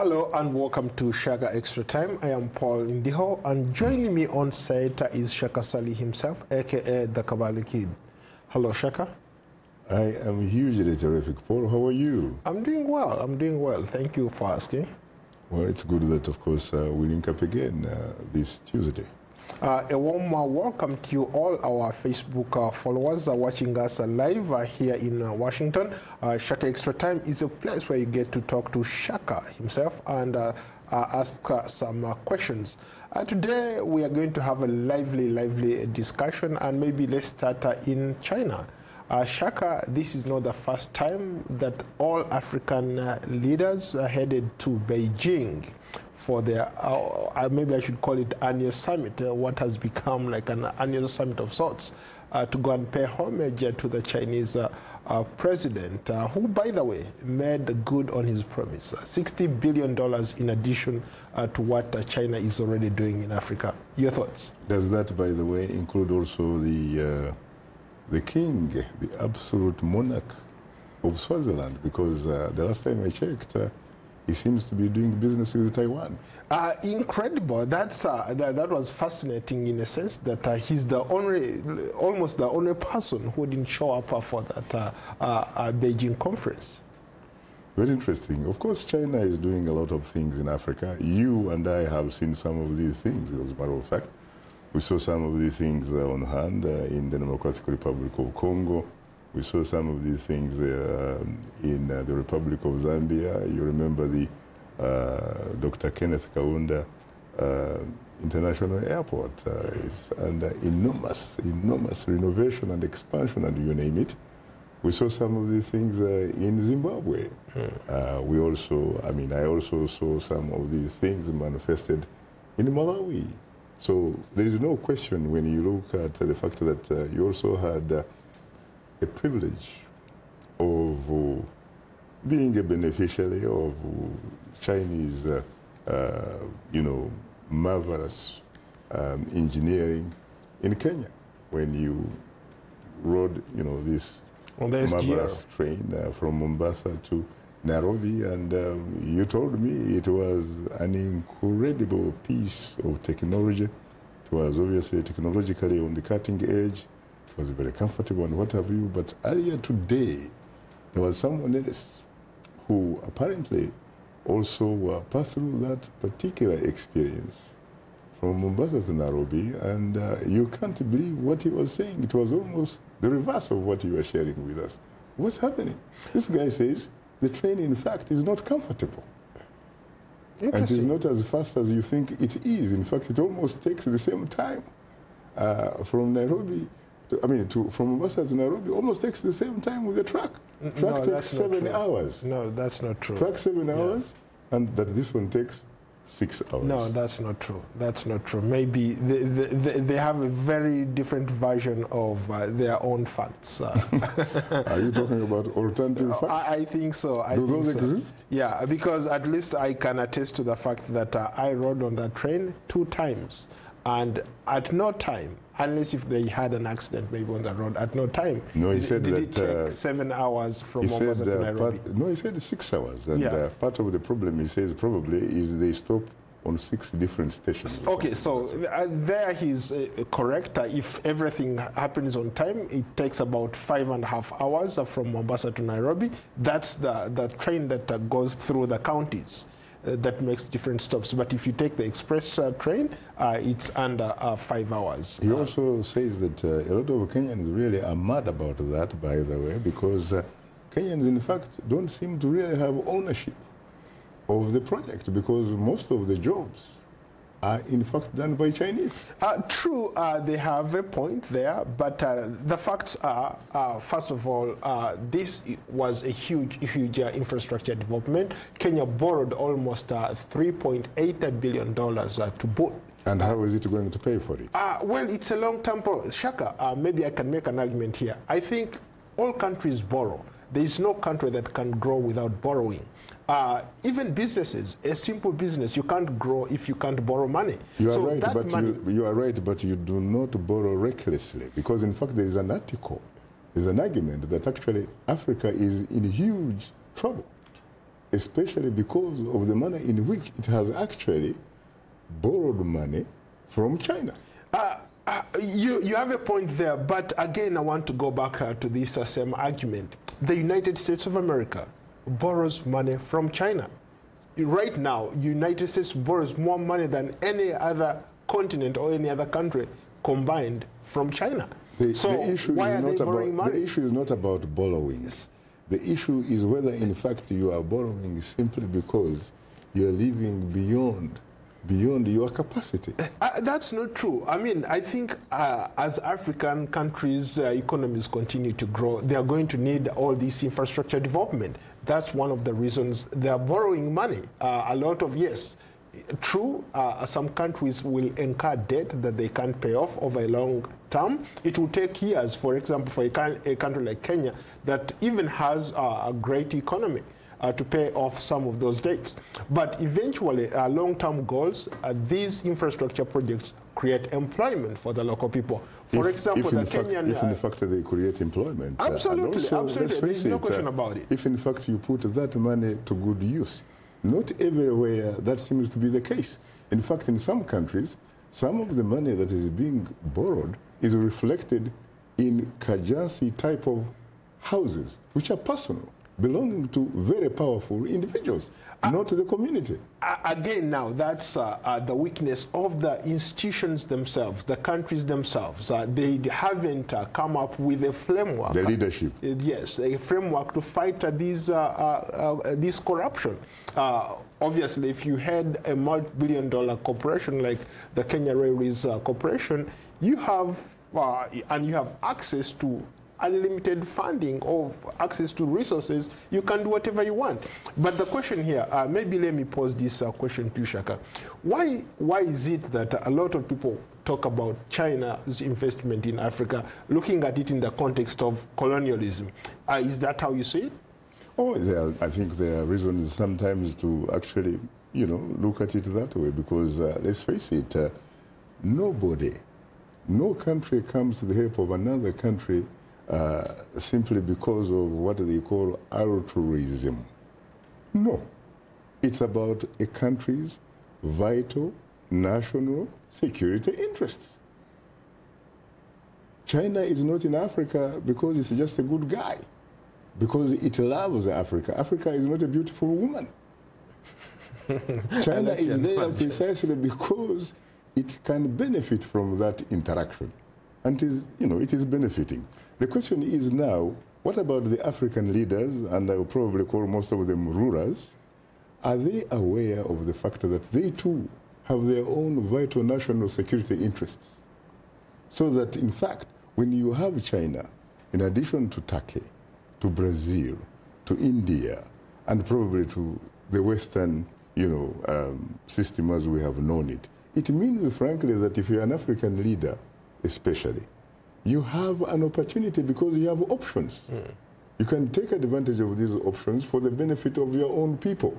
Hello and welcome to Shaka Extra Time. I am Paul Ndiho, and joining me on set is Shaka Sali himself, aka the Kabali Kid. Hello, Shaka. I am hugely terrific, Paul. How are you? I'm doing well. I'm doing well. Thank you for asking. Well, it's good that, of course, we link up again this Tuesday. A warm welcome to you all our Facebook followers watching us live here in Washington. Shaka Extra Time is a place where you get to talk to Shaka himself and ask some questions. Today we are going to have a lively discussion, and maybe let's start in China. Shaka, this is not the first time that all African leaders are headed to Beijing for their, maybe I should call it annual summit, what has become like an annual summit of sorts, to go and pay homage to the Chinese president, who, by the way, made good on his promise, $60 billion in addition to what China is already doing in Africa. Your thoughts? Does that, by the way, include also the king, the absolute monarch of Swaziland? Because the last time I checked, he seems to be doing business with Taiwan. Incredible. That was fascinating in a sense that he's the only, almost the only person who didn't show up for that Beijing conference. Very interesting. Of course, China is doing a lot of things in Africa. You and I have seen some of these things, as a matter of fact. We saw some of these things on hand in the Democratic Republic of Congo. We saw some of these things in the Republic of Zambia. You remember the Dr. Kenneth Kaunda International Airport. It's under enormous renovation and expansion, and you name it. We saw some of these things in Zimbabwe. We also, I also saw some of these things manifested in Malawi. So there is no question when you look at the fact that you also had a privilege of being a beneficiary of Chinese, marvelous engineering in Kenya when you rode, this marvelous train from Mombasa to Nairobi, and you told me it was an incredible piece of technology. It was obviously technologically on the cutting edge. It was very comfortable and what have you. But earlier today, there was someone else who apparently also passed through that particular experience from Mombasa to Nairobi, and you can't believe what he was saying. It was almost the reverse of what you were sharing with us. What's happening? This guy says the train, in fact, is not comfortable. And it's not as fast as you think it is. In fact, it almost takes the same time from Nairobi, from Mombasa to Nairobi, almost takes the same time with the truck. Truck takes 7 hours. No, that's not true. Truck 7 hours, and that this one takes 6 hours. No, that's not true. That's not true. Maybe they have a very different version of their own facts. Are you talking about alternative facts? I think so. Do those exist? Yeah, because at least I can attest to the fact that I rode on that train 2 times. And at no time, unless if they had an accident maybe on the road, at no time no, he said did that, it take 7 hours from Mombasa to Nairobi. No, he said 6 hours. And part of the problem, he says, probably is they stop on 6 different stations. Okay, so there he's correct. If everything happens on time, it takes about 5.5 hours from Mombasa to Nairobi. That's the train that goes through the counties. That makes different stops. But if you take the express train, it's under 5 hours. He also says that a lot of Kenyans really are mad about that, by the way, because Kenyans, in fact, don't seem to really have ownership of the project, because most of the jobs are in fact done by Chinese. True, they have a point there, but the facts are, first of all, this was a huge infrastructure development. Kenya borrowed almost $3.8 billion to boot. And how is it going to pay for it? Well, it's a long-term process. Shaka, maybe I can make an argument here. I think all countries borrow. There is no country that can grow without borrowing. Even businesses, a simple business, you can't grow if you can't borrow money. You are right, but you do not borrow recklessly, because in fact there is an article, there's an argument that actually Africa is in huge trouble. especially because of the manner in which it has actually borrowed money from China. You have a point there, but again, I want to go back to this same argument. The United States of America borrows money from China. Right now, United States borrows more money than any other continent or any other country combined from China. The issue is not about borrowings. The issue is whether, in fact, you are borrowing simply because you are living beyond your capacity. That's not true. I mean, I think as African countries' economies continue to grow, they are going to need all this infrastructure development. That's one of the reasons they are borrowing money. A lot of, yes, true, some countries will incur debt that they can't pay off over a long term. It will take years, for example, for a country like Kenya that even has a great economy to pay off some of those debts. But eventually, long-term goals, these infrastructure projects create employment for the local people. For example, the Kenyan... If in fact they create employment. Absolutely, absolutely. There's no question about it. If in fact you put that money to good use, not everywhere that seems to be the case. In fact, in some countries, some of the money that is being borrowed is reflected in Kajansi type of houses, which are personal, belonging to very powerful individuals, not to the community. Again, now, that's the weakness of the institutions themselves, the countries themselves. They haven't come up with a framework. The leadership. Yes, a framework to fight this corruption. Obviously, if you had a multi-billion-dollar corporation like the Kenya Railways Corporation, you have access to unlimited funding or access to resources, you can do whatever you want. But the question here, maybe let me pose this question to Shaka. Why is it that a lot of people talk about China's investment in Africa, looking at it in the context of colonialism? Is that how you see it? Oh, I think there are reasons sometimes to actually, look at it that way, because let's face it, no country comes to the help of another country simply because of what they call altruism. No. It's about a country's vital national security interests. China is not in Africa because it's just a good guy, because it loves Africa. Africa is not a beautiful woman. China is there precisely because it can benefit from that interaction. And it is benefiting. The question is now, what about the African leaders, and I will probably call most of them rulers? Are they aware of the fact that they too have their own vital national security interests? So that, in fact, when you have China, in addition to Turkey, to Brazil, to India, and probably to the Western, system as we have known it, it means, frankly, that if you're an African leader, especially, you have an opportunity because you have options. You can take advantage of these options for the benefit of your own people.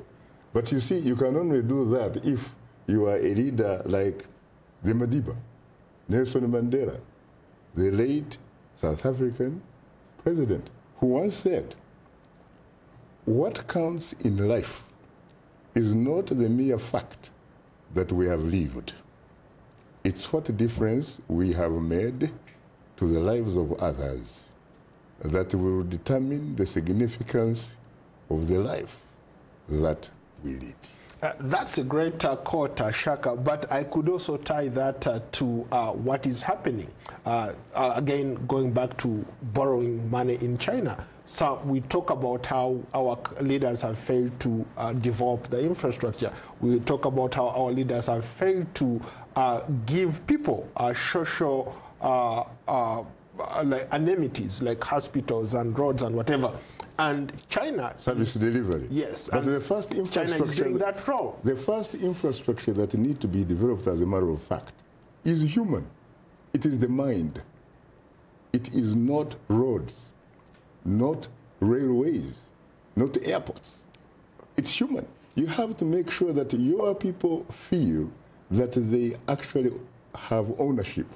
But you see, you can only do that if you are a leader like the Madiba, Nelson Mandela, the late South African president, who once said, what counts in life is not the mere fact that we have lived. It's what difference we have made to the lives of others that will determine the significance of the life that we lead. That's a great quote, Shaka, but I could also tie that to what is happening. Again, going back to borrowing money in China. So we talk about how our leaders have failed to develop the infrastructure. We talk about how our leaders have failed to give people social like amenities, like hospitals and roads and whatever. And China service delivery. Yes, but the first infrastructure, China is doing that wrong. The first infrastructure that needs to be developed, as a matter of fact, is human. It is the mind. It is not roads, not railways, not airports. It's human. You have to make sure that your people feel that they actually have ownership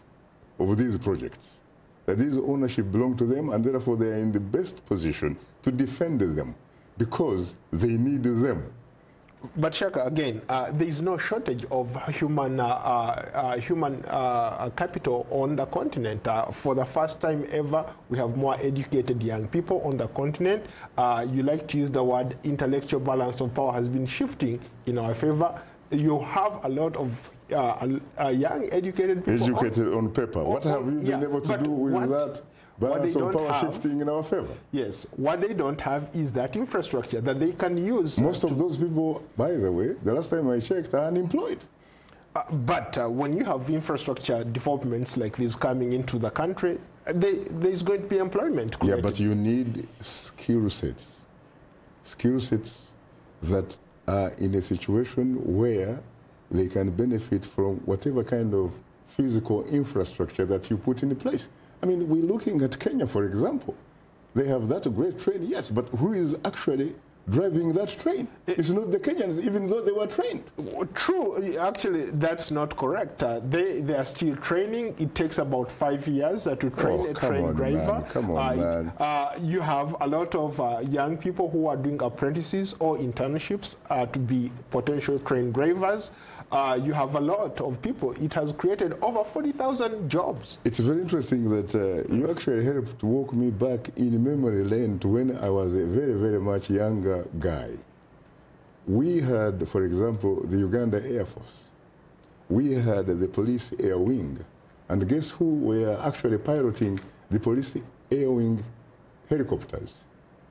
of these projects, that this ownership belongs to them, and therefore they are in the best position to defend them. because they need them. But Shaka, again, there is no shortage of human capital on the continent. For the first time ever, we have more educated young people on the continent. You like to use the word intellectual balance of power has been shifting in our favor. You have a lot of young educated people. Educated on paper. What have you been able to do with that? Balance of power shifting in our favor. Yes, what they don't have is that infrastructure that they can use. Most of those people, by the way, the last time I checked, are unemployed. But when you have infrastructure developments like this coming into the country, there's going to be employment created. Yeah, but you need skill sets that are in a situation where they can benefit from whatever kind of physical infrastructure that you put in place. I mean, we're looking at Kenya, for example. They have that great train, yes, but who is actually driving that train? It's not the Kenyans, even though they were trained. True. Actually, that's not correct. They are still training. It takes about 5 years to train a train driver. Come on, man. You have a lot of young people who are doing apprentices or internships to be potential train drivers. You have a lot of people. It has created over 40,000 jobs. It's very interesting that you actually helped walk me back in memory lane to when I was a very, very much younger guy. We had, for example, the Uganda Air Force. We had the police air wing. And guess who were actually piloting the police air wing helicopters?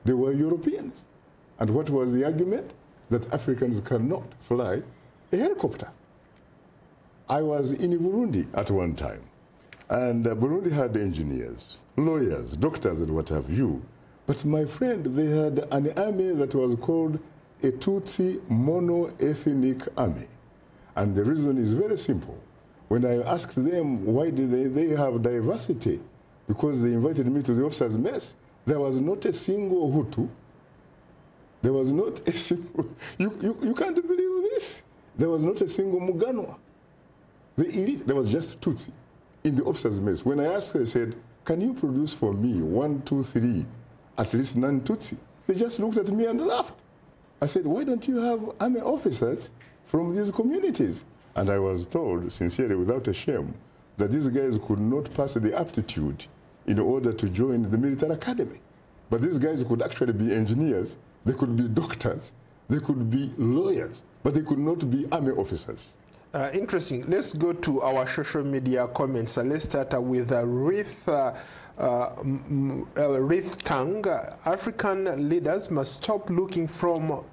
They were Europeans. And what was the argument? That Africans cannot fly a helicopter. I was in Burundi at one time, and Burundi had engineers, lawyers, doctors, and what have you. But my friend, they had an army that was called a Tutsi mono-ethnic army. And the reason is very simple. When I asked them why did they have diversity, because they invited me to the officers' mess, there was not a single Hutu. There was not a single, you can't believe this. There was not a single Muganwa. The elite, there was just Tutsi in the officers' mess. When I asked her, I said, can you produce for me 1, 2, 3, at least non-Tutsi? They just looked at me and laughed. I said, why don't you have army officers from these communities? And I was told, sincerely, without a shame, that these guys could not pass the aptitude in order to join the military academy. But these guys could actually be engineers, they could be doctors, they could be lawyers, but they could not be army officers. Interesting. Let's go to our social media comments. Let's start with Rith Tang. African leaders must stop looking for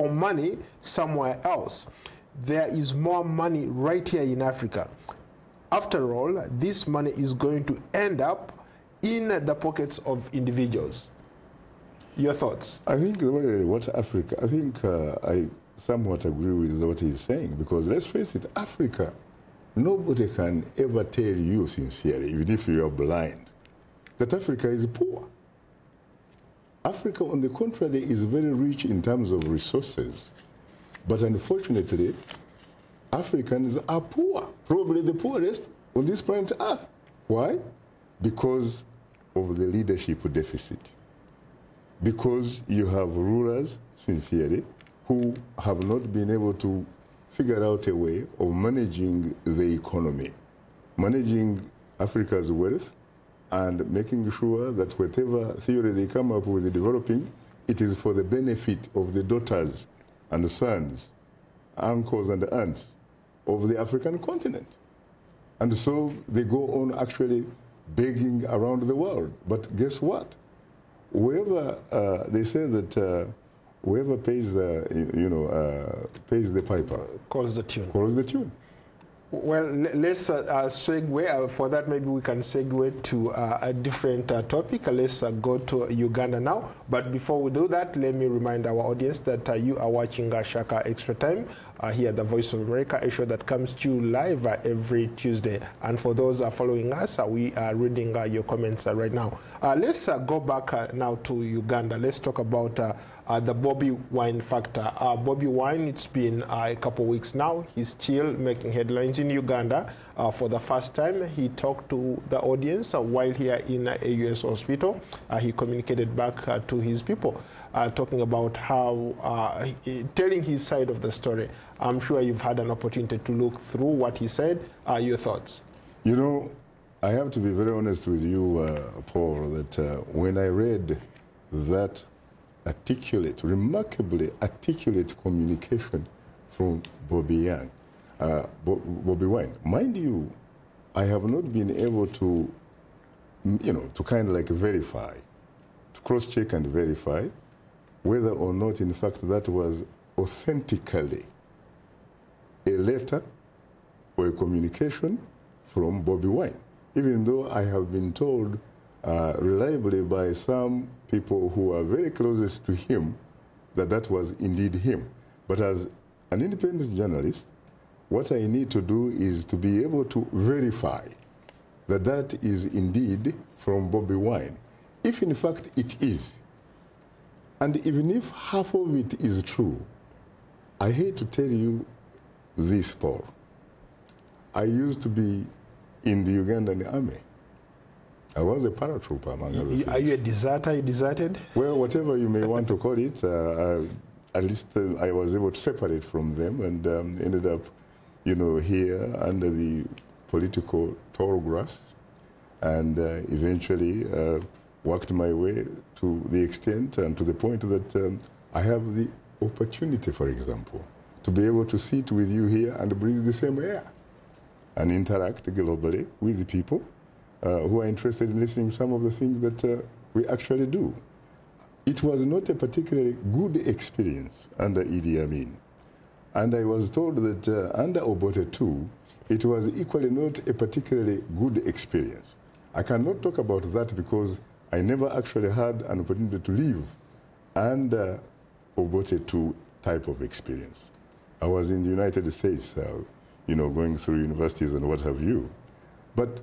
money somewhere else. There is more money right here in Africa. After all, this money is going to end up in the pockets of individuals. Your thoughts? I think what Africa, I think I somewhat agree with what he's saying, because let's face it, Africa, nobody can ever tell you sincerely, even if you are blind, that Africa is poor. Africa, on the contrary, is very rich in terms of resources. But unfortunately, Africans are poor, probably the poorest on this planet Earth. Why? Because of the leadership deficit. Because you have rulers, sincerely, who have not been able to figure out a way of managing the economy, managing Africa's wealth, and making sure that whatever theory they come up with developing, it is for the benefit of the daughters and sons, uncles and aunts of the African continent. And so they go on actually begging around the world. But guess what? Whoever, they say that whoever pays the, pays the piper. Calls the tune. Calls the tune. Well, let's segue. For that, maybe we can segue to a different topic. Let's go to Uganda now. But before we do that, let me remind our audience that you are watching Shaka Extra Time here at the Voice of America, a show that comes to you live every Tuesday. And for those following us, we are reading your comments right now. Let's go back now to Uganda. Let's talk about the Bobi Wine factor. Bobi Wine, it's been a couple weeks now. He's still making headlines in Uganda. For the first time, he talked to the audience while here in a U.S. hospital. He communicated back to his people, talking about how, telling his side of the story. I'm sure you've had an opportunity to look through what he said. Your thoughts? You know, I have to be very honest with you, Paul, that when I read that articulate, remarkably articulate communication from Bobby Wine. Mind you, I have not been able to, to kind of like verify, to cross-check and verify whether or not, in fact, that was authentically a letter or a communication from Bobby Wine, even though I have been told reliably by some people who are very closest to him that that was indeed him. But as an independent journalist, what I need to do is to be able to verify that that is indeed from Bobby Wine. If in fact it is, and even if half of it is true, I hate to tell you this, Paul. I used to be in the Ugandan army. I was a paratrooper, among other things. Are you a deserter? You deserted? Well, whatever you may want to call it, at least I was able to separate from them and ended up, here under the political tall grass, and eventually worked my way to the extent and to the point that I have the opportunity, for example, to be able to sit with you here and breathe the same air and interact globally with the people who are interested in listening to some of the things that we actually do. It was not a particularly good experience under Idi Amin. And I was told that under Obote too, it was equally not a particularly good experience. I cannot talk about that because I never actually had an opportunity to live under Obote II type of experience. I was in the United States, going through universities and what have you. But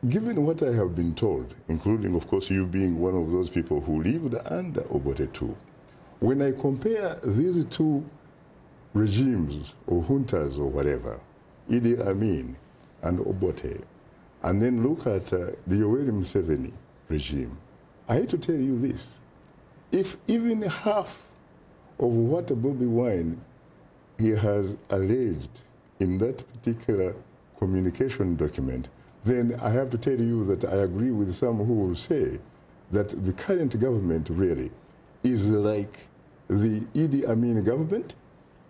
given what I have been told, including, of course, you being one of those people who lived under Obote II, when I compare these two regimes or juntas or whatever, Idi Amin and Obote, and then look at the Yoweri Museveni regime, I hate to tell you this. If even half of what Bobby Wine he has alleged in that particular communication document, then I have to tell you that I agree with some who will say that the current government really is like the Idi Amin government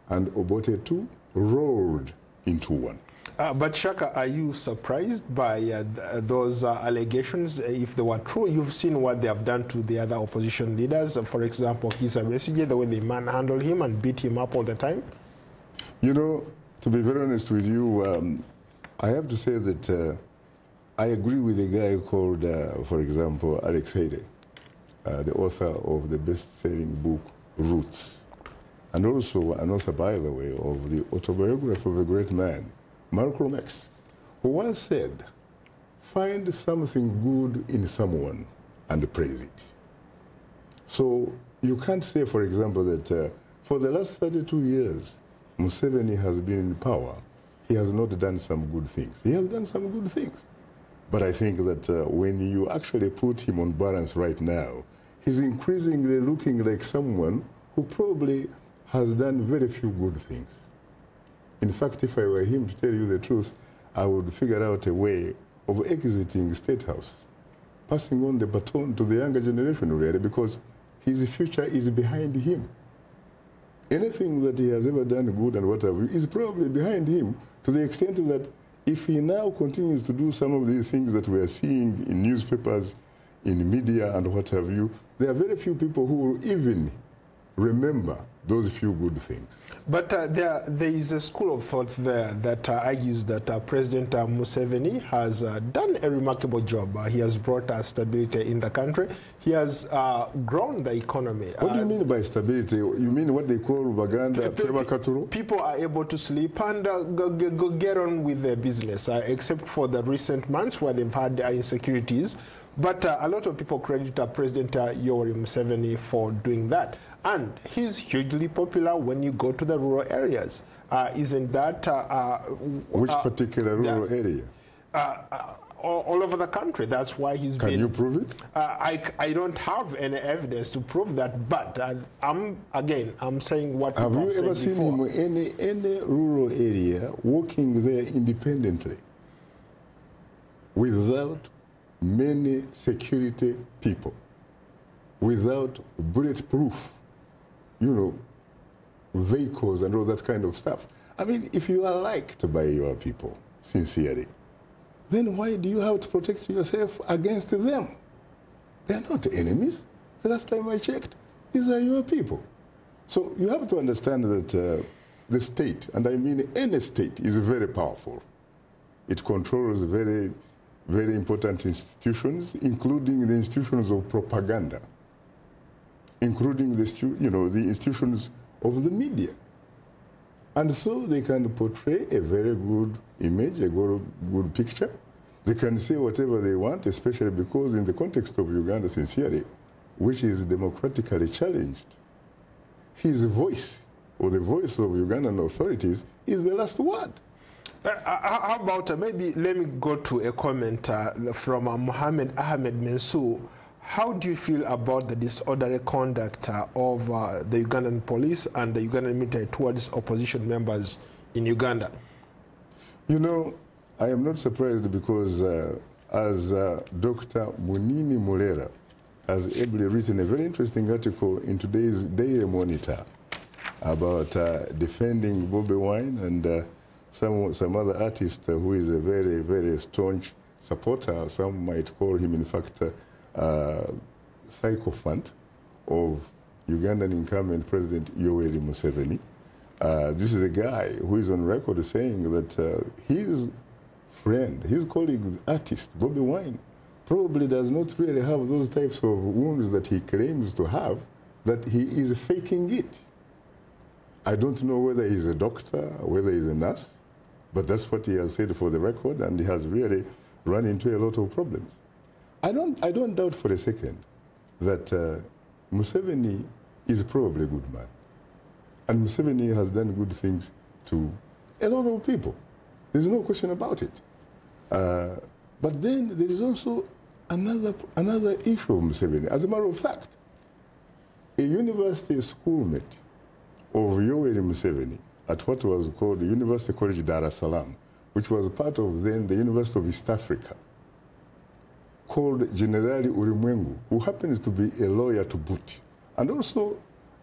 and Obote II rolled into one. But Shaka, are you surprised by those allegations? If they were true, you've seen what they have done to the other opposition leaders. For example, Kizza Besigye, the way they manhandled him and beat him up all the time. To be very honest with you, I have to say that I agree with a guy called, for example, Alex Haley, the author of the best-selling book, Roots, and also an author, by the way, of the autobiography of a great man, Malcolm X, who once said, find something good in someone and praise it. So you can't say, for example, that for the last 32 years, Museveni has been in power. He has not done some good things. He has done some good things. But I think that when you actually put him on balance right now, he's increasingly looking like someone who probably has done very few good things. In fact, if I were him, to tell you the truth, I would figure out a way of exiting State House, passing on the baton to the younger generation, really, because his future is behind him. Anything that he has ever done good and whatever is probably behind him, to the extent that if he now continues to do some of these things that we are seeing in newspapers, in media and what have you, there are very few people who will even remember those few good things. But there is a school of thought there that argues that President Museveni has done a remarkable job. He has brought stability in the country. He has grown the economy. What do you mean by stability? You mean what they call Baganda, people are able to sleep and go get on with their business, except for the recent months where they've had insecurities. But a lot of people credit President Yoweri Museveni for doing that. And he's hugely popular when you go to the rural areas. isn't that... Which particular rural area? All over the country. That's why he's been... Can you prove it? I don't have any evidence to prove that, but I'm saying what... Have you ever seen him in any rural area working there independently without many security people, without bulletproof, vehicles and all that kind of stuff? I mean, if you are liked by your people, sincerely, then why do you have to protect yourself against them? They are not enemies. The last time I checked, these are your people. So you have to understand that the state, and I mean any state, is very powerful. It controls very, very important institutions, including the institutions of propaganda, including the institutions of the media. And so they can portray a very good image, a good picture. They can say whatever they want, especially because in the context of Uganda, sincerely, which is democratically challenged, his voice, or the voice of Ugandan authorities, is the last word. How about, maybe let me go to a comment from Mohammed Ahmed Mansour. How do you feel about the disorderly conduct of the Ugandan police and the Ugandan military towards opposition members in Uganda? I am not surprised because as Dr. Munini Mulera has ably written a very interesting article in today's Daily Monitor about defending Bobi Wine and some other artist who is a very, very staunch supporter. Some might call him, in fact, sycophant of Ugandan incumbent President Yoweri Museveni. This is a guy who is on record saying that his friend, his colleague, artist, Bobi Wine, probably does not really have those types of wounds that he claims to have, that he is faking it. I don't know whether he's a doctor, whether he's a nurse, but that's what he has said for the record, and he has really run into a lot of problems. I don't doubt for a second that Museveni is probably a good man. And Museveni has done good things to a lot of people. There's no question about it. But then there is also another issue of Museveni. As a matter of fact, a university schoolmate of Yoweri Museveni at what was called the University College Dar es Salaam, which was part of then the University of East Africa, called Generali Urimwengu, who happens to be a lawyer to boot, and also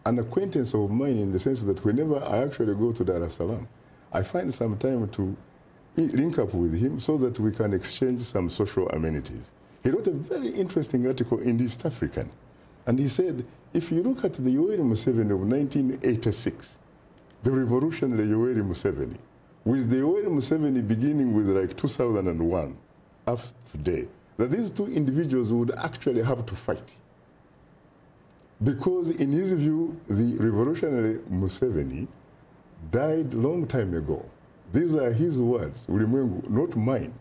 an acquaintance of mine in the sense that whenever I actually go to Dar es Salaam, I find some time to link up with him so that we can exchange some social amenities. He wrote a very interesting article in the East African, and he said, if you look at the Yoweri Museveni of 1986, the revolutionary Yoweri Museveni, with the Yoweri Museveni beginning with like 2001 up to today, that these two individuals would actually have to fight. Because in his view, the revolutionary Museveni died long time ago. These are his words, not mine.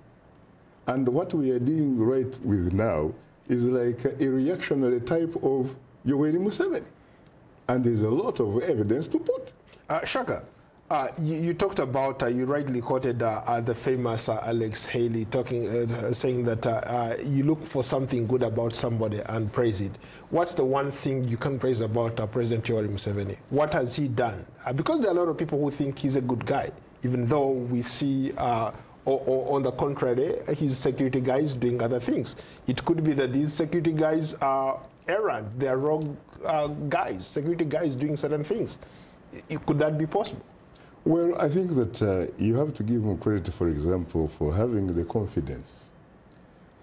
And what we are dealing right with now is like a reactionary type of Yoweri Museveni. And there's a lot of evidence to put. Shaka, you talked about, you rightly quoted the famous Alex Haley saying that you look for something good about somebody and praise it. What's the one thing you can praise about President Yoweri Museveni? What has he done? Because there are a lot of people who think he's a good guy, even though we see, on the contrary, his security guys doing other things. It could be that these security guys are errant, they are wrong guys, security guys doing certain things. Could that be possible? Well, I think that you have to give him credit, for example, for having the confidence,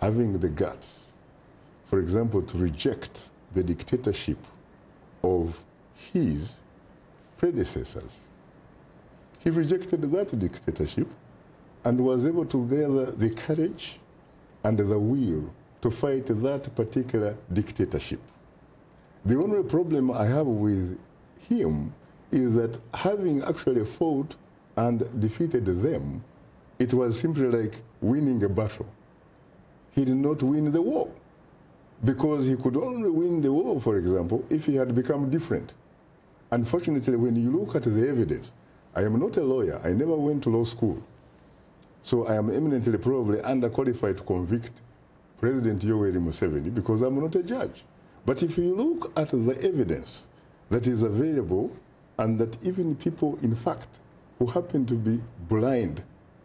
having the guts, for example, to reject the dictatorship of his predecessors. He rejected that dictatorship and was able to gather the courage and the will to fight that particular dictatorship. The only problem I have with him is that having actually fought and defeated them, it was simply like winning a battle. He did not win the war, because he could only win the war, for example, if he had become different. Unfortunately, when you look at the evidence, I am not a lawyer. I never went to law school. So I am eminently probably underqualified to convict President Yoweri Museveni because I'm not a judge. But if you look at the evidence that is available and that even people, in fact, who happen to be blind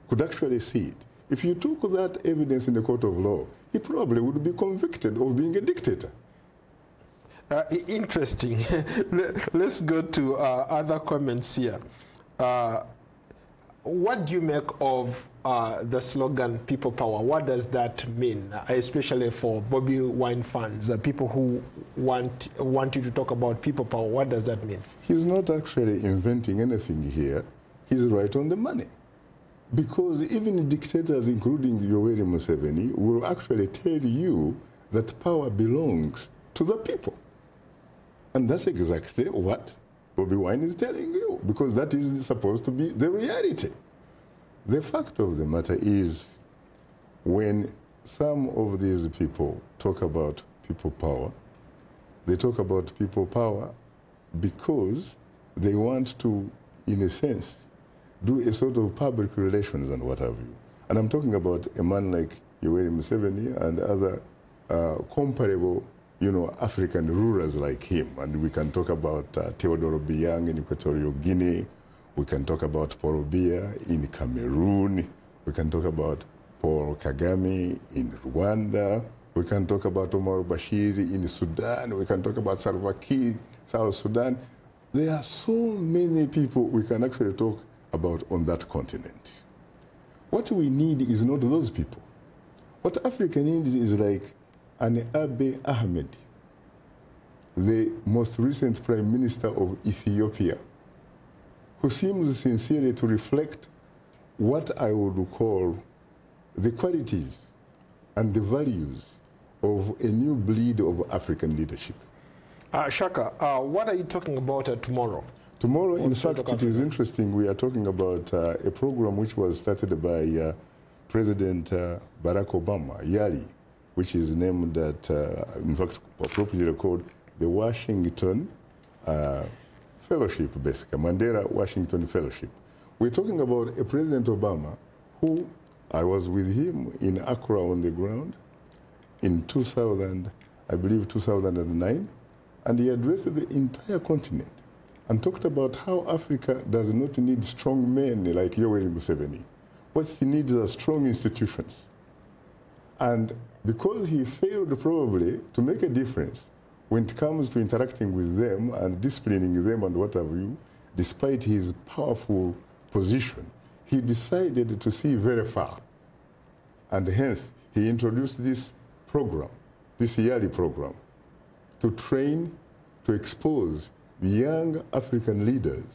could actually see it, if you took that evidence in the court of law, he probably would be convicted of being a dictator. Interesting. Let's go to other comments here. What do you make of the slogan "People Power"? What does that mean, especially for Bobby Wine fans, people who want you to talk about people power? What does that mean? He's not actually inventing anything here. He's right on the money. Because even dictators, including Yoweri Museveni, will actually tell you that power belongs to the people. And that's exactly what Bobby Wine is telling you, because that is supposed to be the reality. The fact of the matter is, when some of these people talk about people power, they talk about people power because they want to, in a sense, do a sort of public relations and what have you. And I'm talking about a man like Yoweri Museveni and other comparable, African rulers like him. And we can talk about Teodoro Obiang in Equatorial Guinea. We can talk about Paul Biya in Cameroon. We can talk about Paul Kagame in Rwanda. We can talk about Omar Bashir in Sudan. We can talk about Salva Kiir, South Sudan. There are so many people we can actually talk about on that continent. What we need is not those people. What Africa needs is like an Abiy Ahmed, the most recent Prime Minister of Ethiopia, who seems sincerely to reflect what I would call the qualities and the values of a new breed of African leadership. Shaka, what are you talking about tomorrow? Tomorrow, in fact, it is interesting. We are talking about a program which was started by President Barack Obama, YALI, which is named that, in fact, appropriately called the Washington Fellowship, basically, Mandela Washington Fellowship. We're talking about a President Obama who, I was with him in Accra on the ground in 2000, I believe 2009, and he addressed the entire continent and talked about how Africa does not need strong men like Yoweri Museveni. What it needs are strong institutions. And because he failed probably to make a difference when it comes to interacting with them and disciplining them and what have you, despite his powerful position, he decided to see very far. And hence, he introduced this program, this YALI program, to train, to expose young African leaders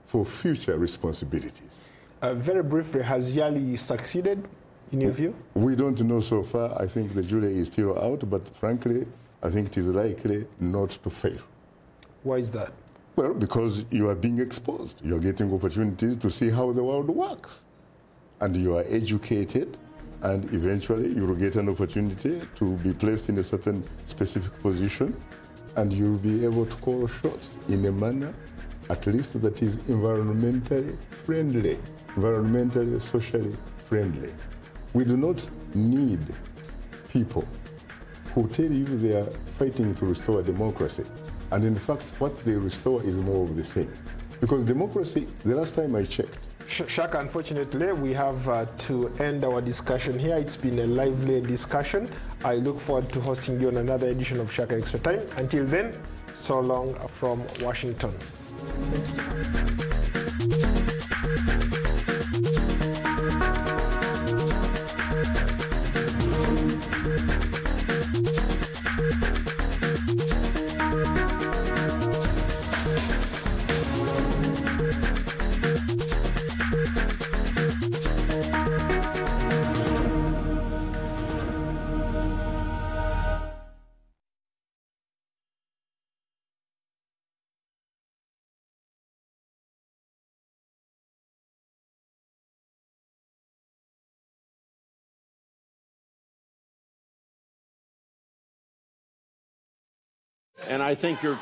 for future responsibilities. Very briefly, has YALI succeeded, in your view? We don't know so far. I think the jury is still out, but frankly, I think it is likely not to fail. Why is that? Well, because you are being exposed. You are getting opportunities to see how the world works. And you are educated, and eventually you will get an opportunity to be placed in a certain specific position, and you'll be able to call shots in a manner, at least that is environmentally friendly, environmentally, socially friendly. We do not need people who tell you they are fighting to restore democracy. And in fact, what they restore is more of the same. Because democracy, the last time I checked, Shaka, unfortunately, we have to end our discussion here. It's been a lively discussion. I look forward to hosting you on another edition of Shaka Extra Time. Until then, so long from Washington. And I think you're